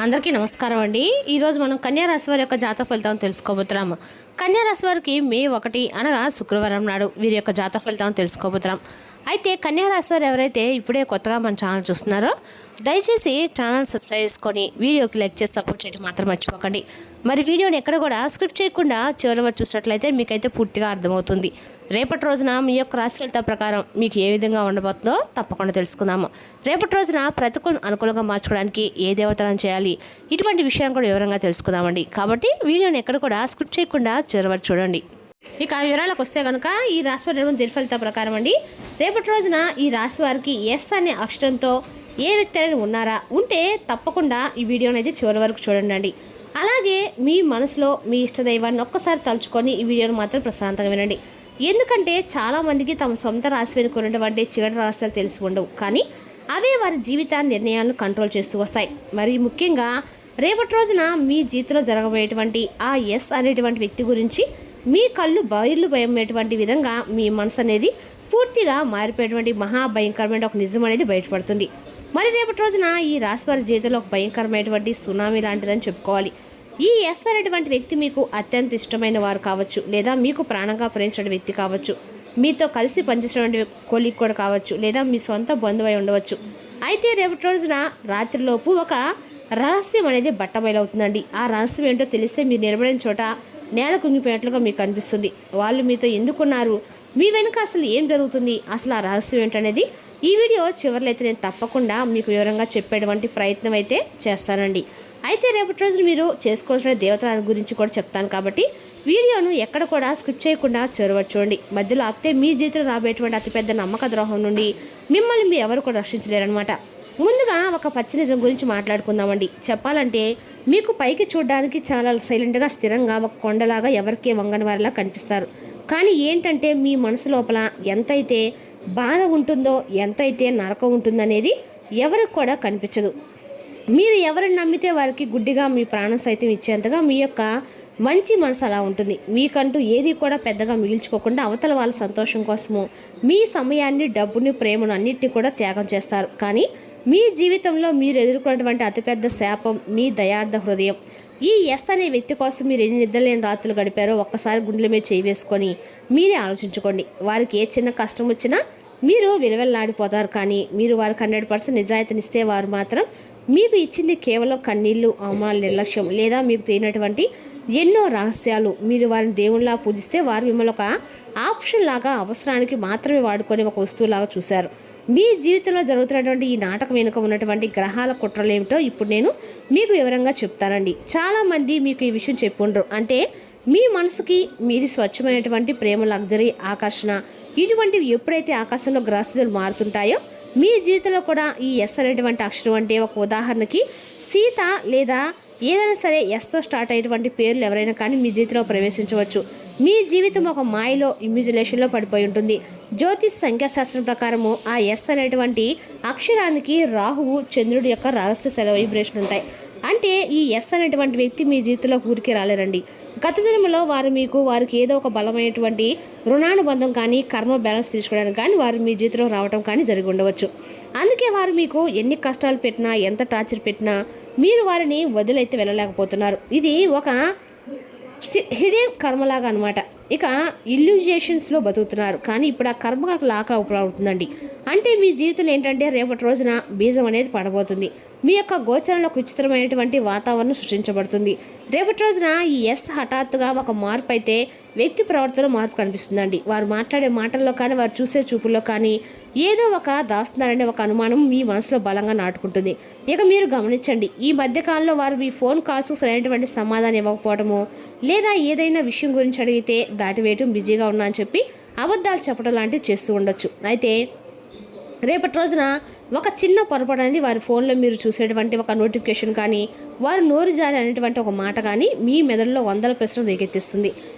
అందరికీ నమస్కారం అండి. ఈరోజు మనం కన్యా రాశి వారి యొక్క జాతక ఫలితాలను తెలుసుకోబోతున్నాము. కన్యా రాశి వారికి మే 1 అనగా శుక్రవారం నాడు వీరి యొక్క జాతక ఫలితాలను తెలుసుకోబోతున్నాం. అయితే కన్యా రాశి వారు ఎవరైతే ఇప్పుడే కొత్తగా మన ఛానల్ చూస్తున్నారో దయచేసి ఛానల్ సబ్స్క్రైబ్ చేసుకొని వీడియోకి లైక్ చేసి సపోర్ట్ చేయడం మాత్రం మర్చిపోకండి. మరి వీడియోని ఎక్కడ కూడా స్క్రిప్ట్ చేయకుండా చివరి వరకు చూసినట్లయితే మీకైతే పూర్తిగా అర్థమవుతుంది. రేపటి రోజున మీ యొక్క రాశి ఫలితాల ప్రకారం మీకు ఏ విధంగా ఉండబోతుందో తప్పకుండా తెలుసుకుందాము. రేపటి రోజున ప్రతికూల అనుకూలంగా మార్చుకోవడానికి ఏ దేవతలను చేయాలి, ఇటువంటి విషయాన్ని కూడా వివరంగా తెలుసుకుందామండి. కాబట్టి వీడియోని ఎక్కడ కూడా స్క్రిప్ట్ చేయకుండా చివరి వరకు చూడండి. ఇక వివరాలకు వస్తే కనుక ఈ రాశి వారి దినఫలితాల ప్రకారం అండి, రేపటి రోజున ఈ రాశి వారికి ఎస్ అనే అక్షరంతో ఏ వ్యక్తి అనేది ఉన్నారా ఉంటే తప్పకుండా ఈ వీడియోని అయితే చివరి వరకు చూడండి. అలాగే మీ మనసులో మీ ఇష్టదైవాన్ని ఒక్కసారి తలుచుకొని ఈ వీడియోని మాత్రం ప్రశాంతంగా వినండి. ఎందుకంటే చాలామందికి తమ సొంత రాశి వెనుక ఉన్నటువంటి చివరి రహస్యాలు తెలిసి ఉండవు, కానీ అవే వారి జీవిత నిర్ణయాలను కంట్రోల్ చేస్తూ వస్తాయి. మరి ముఖ్యంగా రేపటి రోజున మీ జీవితంలో జరగబోయేటువంటి ఆ ఎస్ అనేటువంటి వ్యక్తి గురించి మీ కళ్ళు బయర్లు భయమేటువంటి విధంగా మీ మనసు అనేది పూర్తిగా మారిపోయేటువంటి మహాభయంకరమైన ఒక నిజం అనేది బయటపడుతుంది. మరి రేపటి రోజున ఈ రాశి వారి జీవితంలో ఒక భయంకరమైనటువంటి సునామీ లాంటిదని చెప్పుకోవాలి. ఈ ఎస్ అనేటువంటి వ్యక్తి మీకు అత్యంత ఇష్టమైన వారు కావచ్చు, లేదా మీకు ప్రాణంగా ప్రేమించిన వ్యక్తి కావచ్చు, మీతో కలిసి పనిచేసినటువంటి కొలీగ్ కూడా కావచ్చు, లేదా మీ సొంత బంధువై ఉండవచ్చు. అయితే రేపటి రోజున రాత్రిలోపు ఒక రహస్యం అనేది బట్టబయలవుతుందండి. ఆ రహస్యం ఏంటో తెలిస్తే మీరు నిలబడిన చోట నేల కుంగిపోయినట్లుగా మీకు అనిపిస్తుంది. వాళ్ళు మీతో ఎందుకున్నారు, మీ వెనుక అసలు ఏం జరుగుతుంది, అసలు ఆ రహస్యం ఏంటనేది ఈ వీడియో చివరిలో అయితే నేను తప్పకుండా మీకు వివరంగా చెప్పేటువంటి ప్రయత్నం అయితే చేస్తానండి. అయితే రేపటి రోజున మీరు చేసుకోవాల్సిన దేవతల గురించి కూడా చెప్తాను, కాబట్టి వీడియోను ఎక్కడ కూడా స్కిప్ చేయకుండా చూడండి. మధ్యలో ఆపితే మీ జీవితంలో రాబోయేటువంటి అతిపెద్ద నమ్మక ద్రోహం నుండి మిమ్మల్ని మీ ఎవరు కూడా రక్షించలేరనమాట. ముందుగా ఒక పచ్చి నిజం గురించి మాట్లాడుకుందామండి. చెప్పాలంటే మీకు పైకి చూడడానికి చాలా సైలెంట్గా స్థిరంగా ఒక కొండలాగా ఎవరికే వంగని వారిలా కనిపిస్తారు. కానీ ఏంటంటే మీ మనసు లోపల ఎంతైతే బాధ ఉంటుందో, ఎంతైతే నరకం ఉంటుందనేది ఎవరికి కూడా కనిపించదు. మీరు ఎవరిని నమ్మితే వారికి గుడ్డిగా మీ ప్రాణం సైతం ఇచ్చేంతగా మీ యొక్క మంచి మనసు అలా ఉంటుంది. మీకంటూ ఏది కూడా పెద్దగా మిగిల్చుకోకుండా అవతల వాళ్ళ సంతోషం కోసము మీ సమయాన్ని, డబ్బుని, ప్రేమను అన్నిటిని కూడా త్యాగం చేస్తారు. కానీ మీ జీవితంలో మీరు ఎదుర్కొన్నటువంటి అతిపెద్ద శాపం మీ దయార్థ హృదయం. ఈ ఎస్ అనే వ్యక్తి కోసం మీరు ఎన్ని నిద్రలేని రాత్రులు గడిపారో ఒక్కసారి గుండెల మీద చేయి వేసుకొని మీరే ఆలోచించుకోండి. వారికి ఏ చిన్న కష్టం వచ్చినా మీరు విలువెల్లాడిపోతారు, కానీ మీరు వారికి 100% నిజాయితీనిస్తే వారు మాత్రం మీకు ఇచ్చింది కేవలం కన్నీళ్లు, అవమానాల నిర్లక్ష్యం, లేదా మీకు తెలియనటువంటి ఎన్నో రహస్యాలు. మీరు వారిని దేవుళ్ళలా పూజిస్తే వారు మిమ్మల్ని ఒక ఆప్షన్ లాగా, అవసరానికి మాత్రమే వాడుకొని ఒక వస్తువులాగా చూశారు. మీ జీవితంలో జరుగుతున్నటువంటి ఈ నాటకం వెనుక ఉన్నటువంటి గ్రహాల కుట్రలు ఏమిటో ఇప్పుడు నేను మీకు వివరంగా చెప్తానండి. చాలామంది మీకు ఈ విషయం చెప్పుండ్రు. అంటే మీ మనసుకి మీది స్వచ్ఛమైనటువంటి ప్రేమ, లగ్జరీ, ఆకర్షణ, ఇటువంటివి ఎప్పుడైతే ఆకాశంలో గ్రహస్థితులు మారుతుంటాయో మీ జీవితంలో కూడా ఈ ఎస్ అనేటువంటి అక్షరం, అంటే ఒక ఉదాహరణకి సీత లేదా ఏదైనా సరే ఎస్తో స్టార్ట్ అయ్యేటువంటి పేర్లు ఎవరైనా కానీ మీ జీవితంలో ప్రవేశించవచ్చు. మీ జీవితం ఒక మాయలో, ఇమ్యుజిలేషన్లో పడిపోయి ఉంటుంది. జ్యోతిష్ సంఖ్యాశాస్త్రం ప్రకారము ఆ ఎస్ అనేటువంటి అక్షరానికి రాహువు, చంద్రుడి యొక్క రహస్య వైబ్రేషన్ ఉంటాయి. అంటే ఈ ఎస్ అనేటువంటి వ్యక్తి మీ జీవితంలో ఊరికి రాలేరండి. గత జన్మలో వారికి ఏదో ఒక బలమైనటువంటి రుణానుబంధం కానీ, కర్మ బ్యాలెన్స్ తీసుకోవడానికి కానీ వారు మీ జీవితంలో రావడం కానీ జరిగి ఉండవచ్చు. అందుకే వారు మీకు ఎన్ని కష్టాలు పెట్టినా, ఎంత టార్చర్ పెట్టినా మీరు వారిని వదిలైతే వెళ్ళలేకపోతున్నారు. ఇది ఒక హిడెన్ కర్మలాగా అనమాట. ఇక ఇల్యూజేషన్స్లో బతుకుతున్నారు, కానీ ఇప్పుడు ఆ కర్మ లాగా అవుతుందండి. అంటే మీ జీవితంలో ఏంటంటే రేపటి రోజున బీజం అనేది పడబోతుంది. మీ యొక్క గోచరంలో విచిత్రమైనటువంటి వాతావరణం సృష్టించబడుతుంది. రేపటి రోజున ఈ ఎస్ హఠాత్తుగా ఒక మార్పు అయితే వ్యక్తి ప్రవర్తనలో మార్పు కనిపిస్తుందండి. వారు మాట్లాడే మాటల్లో కానీ, వారు చూసే చూపుల్లో కానీ ఏదో ఒక దాస్తున్నారనే ఒక అనుమానం మీ మనసులో బలంగా నాటుకుంటుంది. ఇక మీరు గమనించండి, ఈ మధ్యకాలంలో వారు మీ ఫోన్ కాల్స్కు సరైనటువంటి సమాధానం ఇవ్వకపోవడము, లేదా ఏదైనా విషయం గురించి అడిగితే దాటివేయటం, బిజీగా ఉన్నా అని చెప్పి అబద్ధాలు చెప్పడం లాంటివి చేస్తూ ఉండొచ్చు. అయితే రేపటి రోజున ఒక చిన్న పొరపాటు అనేది వారి ఫోన్లో మీరు చూసేటువంటి ఒక నోటిఫికేషన్ కానీ, వారు నోరు జారి అనేటువంటి ఒక మాట కానీ మీ మెదడులో 100 ప్రశ్నలు రేకెత్తిస్తుంది.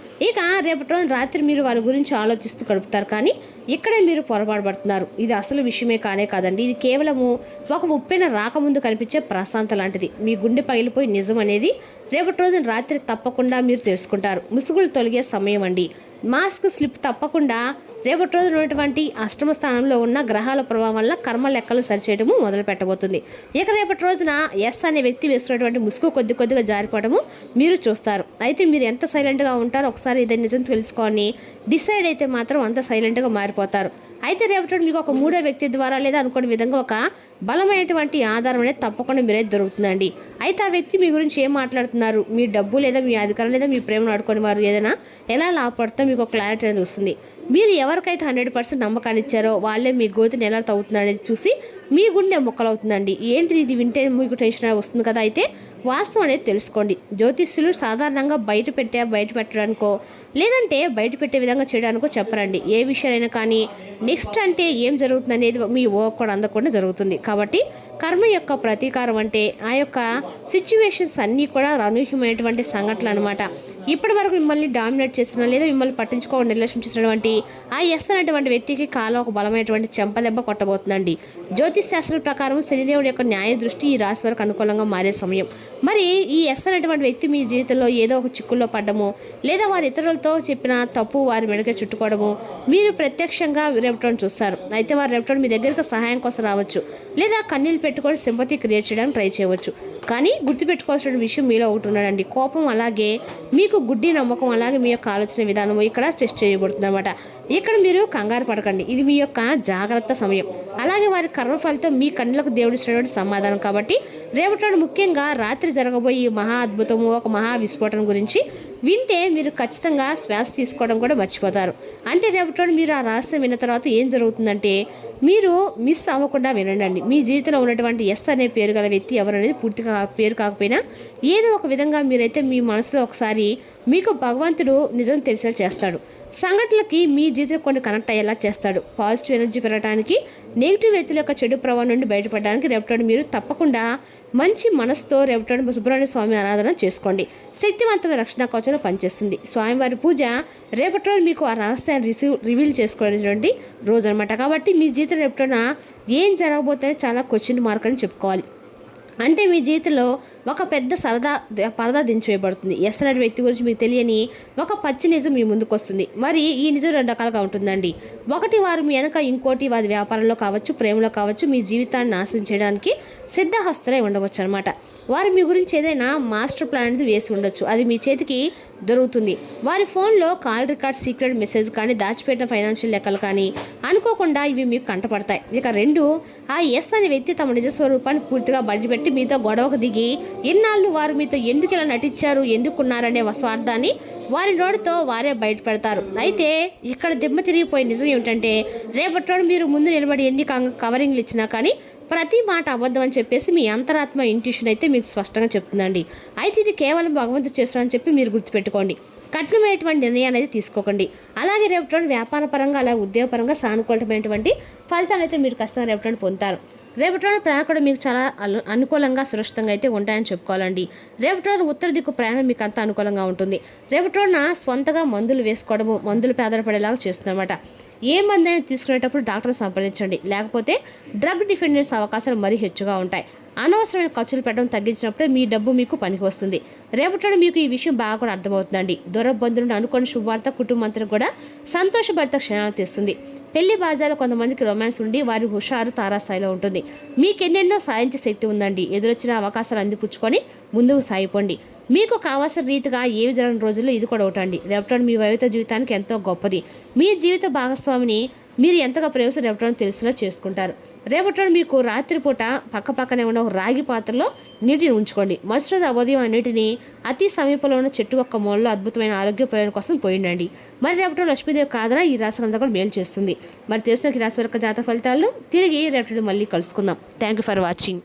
ఇక రేపటి రోజు రాత్రి మీరు వారి గురించి ఆలోచిస్తూ గడుపుతారు, కానీ ఇక్కడే మీరు పొరపాటు పడుతున్నారు. ఇది అసలు విషయమే కాదండి. ఇది కేవలము ఒక ఉప్పెన రాకముందు కనిపించే ప్రశాంత లాంటిది. మీ గుండె పగిలిపోయి నిజం అనేది రేపటి రోజున రాత్రి తప్పకుండా మీరు తెలుసుకుంటారు. ముసుగులు తొలగే సమయం అండి. మాస్క్ స్లిప్ తప్పకుండా రేపటి రోజున ఉన్నటువంటి అష్టమ స్థానంలో ఉన్న గ్రహాల ప్రభావం వల్ల కర్మ లెక్కలు సరిచేయడము మొదలు పెట్టబోతుంది. ఇక రేపటి రోజున ఎస్ అనే వ్యక్తి వేస్తున్నటువంటి ముసుగు కొద్దిగా జారిపోవడము మీరు చూస్తారు. అయితే మీరు ఎంత సైలెంట్గా ఉంటారో ఒకసారి ఇది నిజం తెలుసుకొని డిసైడ్ అయితే మాత్రం అంత సైలెంట్గా మారిపోతారు. అయితే రేపటి మీకు ఒక మూడో వ్యక్తి ద్వారా లేదా అనుకునే విధంగా ఒక బలమైనటువంటి ఆధారం అనేది తప్పకుండా మీరైతే దొరుకుతుందండి. అయితే ఆ వ్యక్తి మీ గురించి ఏం మాట్లాడుతున్నారు, మీ డబ్బు లేదా మీ అధికారం లేదా మీ ప్రేమను ఆడుకునే వారు ఏదైనా ఎలా లాభపడుతుందో మీకు ఒక క్లారిటీ అనేది వస్తుంది. మీరు ఎవరికైతే 100% నమ్మకాన్ని ఇచ్చారో వాళ్ళే మీ గోతిని ఎలా తవ్వుతుంది అనేది చూసి మీ గుండె మొక్కలవుతుందండి. ఏంటిది ఇది వింటే మీకు టెన్షన్ వస్తుంది కదా. అయితే వాస్తవం అనేది తెలుసుకోండి. జ్యోతిష్యులు సాధారణంగా బయట పెట్టడానికో లేదంటే బయట పెట్టే విధంగా చేయడానికో చెప్పరండి. ఏ విషయాలైనా కానీ నెక్స్ట్ అంటే ఏం జరుగుతుంది అనేది మీ కూడా అందకుండా జరుగుతుంది. కాబట్టి కర్మ యొక్క ప్రతీకారం అంటే ఆ యొక్క సిచ్యువేషన్స్ అన్నీ కూడా అనూహ్యమైనటువంటి సంఘటనలు అనమాట. ఇప్పటి వరకు మిమ్మల్ని డామినేట్ చేస్తున్న లేదా మిమ్మల్ని పట్టించుకోకుండా నిర్లక్ష్యం చేసినటువంటి ఆ ఎస్ అనేటువంటి వ్యక్తికి కాలం ఒక బలమైనటువంటి చెంపదెబ్బ కొట్టబోతుందండి. జ్యోతిష్ శాస్త్రం ప్రకారం శనిదేవుడి యొక్క న్యాయ దృష్టి ఈ రాశి వరకు అనుకూలంగా మారే సమయం. మరి ఈ ఎస్ అనేటువంటి వ్యక్తి మీ జీవితంలో ఏదో ఒక చిక్కుల్లో పడ్డము లేదా వారి ఇతరులతో చెప్పిన తప్పు వారి మెడకే చుట్టుకోవడము మీరు ప్రత్యక్షంగా రేపటోని చూస్తారు. అయితే వారు రేపటోని మీ దగ్గరకు సహాయం కోసం రావచ్చు లేదా కన్నీళ్ళు పెట్టుకొని సింపతి క్రియేట్ చేయడానికి ట్రై చేయవచ్చు. కానీ గుర్తుపెట్టుకోవాల్సిన విషయం మీలో ఒకటి ఉన్నాడండి. కోపం అలాగే మీకు గుడ్డి నమ్మకం అలాగే మీ యొక్క ఆలోచన విధానం ఇక్కడ టెస్ట్ చేయబడుతుంది అనమాట. ఇక్కడ మీరు కంగారు పడకండి. ఇది మీ యొక్క జాగ్రత్త సమయం. అలాగే వారి కర్మ ఫలితం మీ కన్నులకు దేవుడిచ్చినటువంటి సమాధానం. కాబట్టి రేపటి ముఖ్యంగా రాత్రి జరగబోయే మహా అద్భుతము ఒక మహా విస్ఫోటనం గురించి వింటే మీరు ఖచ్చితంగా శ్వాస తీసుకోవడం కూడా మర్చిపోతారు. అంటే రేపటి మీరు ఆ రహస్యం విన్న తర్వాత ఏం జరుగుతుందంటే మీరు మిస్ అవ్వకుండా వినండి. మీ జీవితంలో ఉన్నటువంటి ఎస్ అనే పేరు గల వ్యక్తి ఎవరనేది పూర్తిగా పేరు కాకపోయినా ఏదో ఒక విధంగా మీరైతే మీ మనసులో ఒకసారి మీకు భగవంతుడు నిజం తెలిసేలా చేస్తాడు. సంఘటనలకి మీ జీవితం కొన్ని కనెక్ట్ అయ్యేలా చేస్తాడు. పాజిటివ్ ఎనర్జీ పెరగడానికి నెగిటివ్ వ్యక్తుల యొక్క చెడు ప్రభావం నుండి బయటపడడానికి రేపటి మీరు తప్పకుండా మంచి మనసుతో రేపటి సుబ్రహ్మణ్య స్వామి ఆరాధన చేసుకోండి. శక్తివంతమైన రక్షణ కవచంలో పనిచేస్తుంది. స్వామివారి పూజ రేపటి రోజు మీకు ఆ రహస్యాన్ని రివీల్ చేసుకోవడానికి రోజు అనమాట. కాబట్టి మీ జీవితం రేపటిన ఏం జరగబోతే చాలా క్వశ్చన్ మార్క్ అని చెప్పుకోవాలి. అంటే మీ జీవితంలో ఒక పెద్ద పరదా దించివేయబడుతుంది. ఎస్ అనే వ్యక్తి గురించి మీకు తెలియని ఒక పచ్చి నిజం మీ ముందుకు వస్తుంది. మరి ఈ నిజం 2 రకాలుగా ఉంటుందండి. ఒకటి వారు మీ వెనక, ఇంకోటి వారి వ్యాపారంలో కావచ్చు ప్రేమలో కావచ్చు మీ జీవితాన్ని నాశనం చేయడానికి సిద్ధహస్తులై ఉండవచ్చు అనమాట. వారు మీ గురించి ఏదైనా మాస్టర్ ప్లాన్ అనేది వేసి ఉండొచ్చు. అది మీ చేతికి దొరుకుతుంది. వారి ఫోన్లో కాల్ రికార్డ్, సీక్రెట్ మెసేజ్ కానీ దాచిపెట్టిన ఫైనాన్షియల్ లెక్కలు కానీ అనుకోకుండా ఇవి మీకు కంటపడతాయి. ఇక 2 ఆ ఎస్ అనే వ్యక్తి తమ నిజ స్వరూపాన్ని పూర్తిగా బయటపెట్టి మీతో గొడవకు దిగి ఇన్నాళ్ళు వారు మీతో ఎందుకు ఇలా నటించారు, ఎందుకున్నారనే స్వార్థాన్ని వారి నోటితో వారే బయట పెడతారు. అయితే ఇక్కడ దిమ్మ తిరిగిపోయే నిజం ఏమిటంటే రేపటి రోజు మీరు ముందు నిలబడి ఎన్ని కవరింగ్లు ఇచ్చినా కానీ ప్రతి మాట అబద్ధం అని చెప్పేసి మీ అంతరాత్మ ఇంట్యూషన్ అయితే మీకు స్పష్టంగా చెప్తుందండి. అయితే ఇది కేవలం భగవంతుడు చేస్తారని చెప్పి మీరు గుర్తుపెట్టుకోండి. కఠినమైనటువంటి నిర్ణయాలు అనేది తీసుకోకండి. అలాగే రేపటి వ్యాపార పరంగా అలాగే ఉద్యోగపరంగా సానుకూలమైనటువంటి ఫలితాలు అయితే మీరు ఖచ్చితంగా రేపటి పొందుతారు. రేపటి రోజు ప్రయాణం కూడా మీకు చాలా అనుకూలంగా సురక్షితంగా అయితే ఉంటాయని చెప్పుకోవాలండి. రేపటి రోజు ఉత్తర దిక్కు ప్రయాణం మీకు అంత అనుకూలంగా ఉంటుంది. రేపటి రోజున స్వంతగా మందులు వేసుకోవడము మందులు ఆధారపడేలాగా చేస్తుందన్నమాట. ఏ మందైనా తీసుకునేటప్పుడు డాక్టర్ని సంప్రదించండి. లేకపోతే డ్రగ్ డిపెండెన్స్ అవకాశాలు మరీ హెచ్చుగా ఉంటాయి. అనవసరమైన ఖర్చులు పెట్టడం తగ్గించినప్పుడే మీ డబ్బు మీకు పనికి వస్తుంది. రేపటి మీకు ఈ విషయం బాగా కూడా అర్థమవుతుందండి. దూరబంధువులను అనుకోని శుభవార్త కుటుంబంతో కూడా సంతోషభరిత క్షణాలు తెస్తుంది. పెళ్లి బాజాలో కొంతమందికి రొమాన్స్ ఉండి వారి హుషారు తారాస్థాయిలో ఉంటుంది. మీకెన్నెన్నో సాధించే శక్తి ఉందండి. ఎదురొచ్చిన అవకాశాలు అందిపుచ్చుకొని ముందుకు సాగిపోండి. మీకు కావాల్సిన రీతిగా ఏవి జరగని రోజుల్లో ఇది కూడా ఒకటండి. రేపటి మీ వైవిధ్య జీవితానికి ఎంతో గొప్పది. మీ జీవిత భాగస్వామిని మీరు ఎంతగా ప్రేమిస్తూ రేపటి తెలుసులో చేసుకుంటారు. రేపటి మీకు రాత్రిపూట పక్కనే ఉన్న ఒక రాగి పాత్రలో నీటిని ఉంచుకోండి. మరుసటి ఉదయం ఆ నీటిని అతి సమీపంలో ఉన్న చెట్టు యొక్క మూలలో అద్భుతమైన ఆరోగ్య ప్రయోజనం కోసం పోయిండండి. మరి రేపటి లక్ష్మీదేవి కాదన ఈ రాశి అంతా కూడా మేలు చేస్తుంది. మరి తెలుసుకున్న ఈ రాశి వరకు జాతక ఫలితాలు తిరిగి రేపటి మళ్ళీ కలుసుకుందాం. Thank you for watching.